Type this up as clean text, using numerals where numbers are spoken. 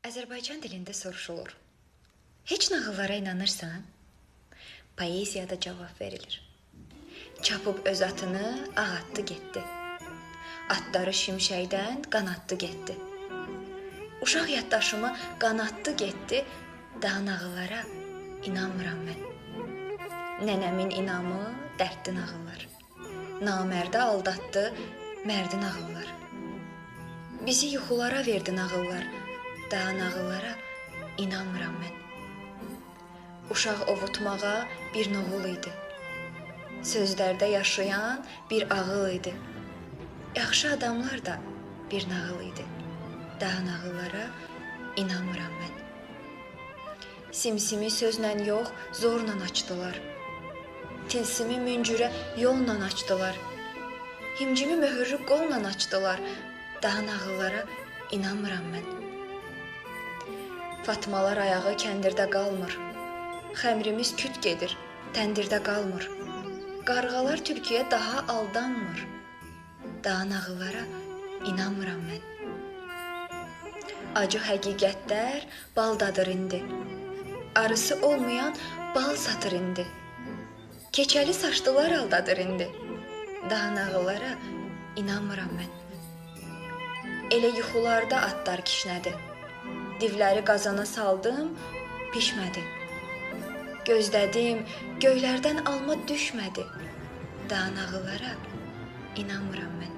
Azərbaycan dilində soruşulur. Heç nağıllara inanırsan? Poeziyada cavab verilir. Çapıb öz atını ağatdı getdi. Atları şimşəkdən qanatdı getdi. Uşaq yaddaşımı qanatdı getdi. Daha nağıllara inanmıram mən. Nənəmin inamı dərddi nağıllar. Namərdə aldatdı mərdi nağıllar. Bizi yuxulara verdi nağıllar. Daha nağıllara inanmıram mən. Uşaq ovutmağa bir noğul idi. Sözlərdə yaşayan bir ağıl idi. Yaxşı adamlar da bir nağıl idi. Daha nağıllara inanmıram mən. Simsimi sözlə yox, zorla açdılar. Tilsimi müncürə yolla açdılar. Himcimi möhürlü qolla açdılar. Daha nağıllara inanmıram mən. Fatmalar ayağı kəndirdə qalmır. Xəmrimiz küt gedir, təndirdə qalmır. Qarğalar tülküyə daha aldanmır. Daha nağıllara inanmıram mən. Acı həqiqətlər baldadır indi. Arısı olmayan bal satır indi. Keçəli saçlılar aldadır indi. Daha nağıllara inanmıram mən. Elə yuxularda atlar kişnədi. Divləri qazana saldım, pişmədi. Gözlədim, göylərdən alma düşmədi. Daha nağıllara inanmıram mən.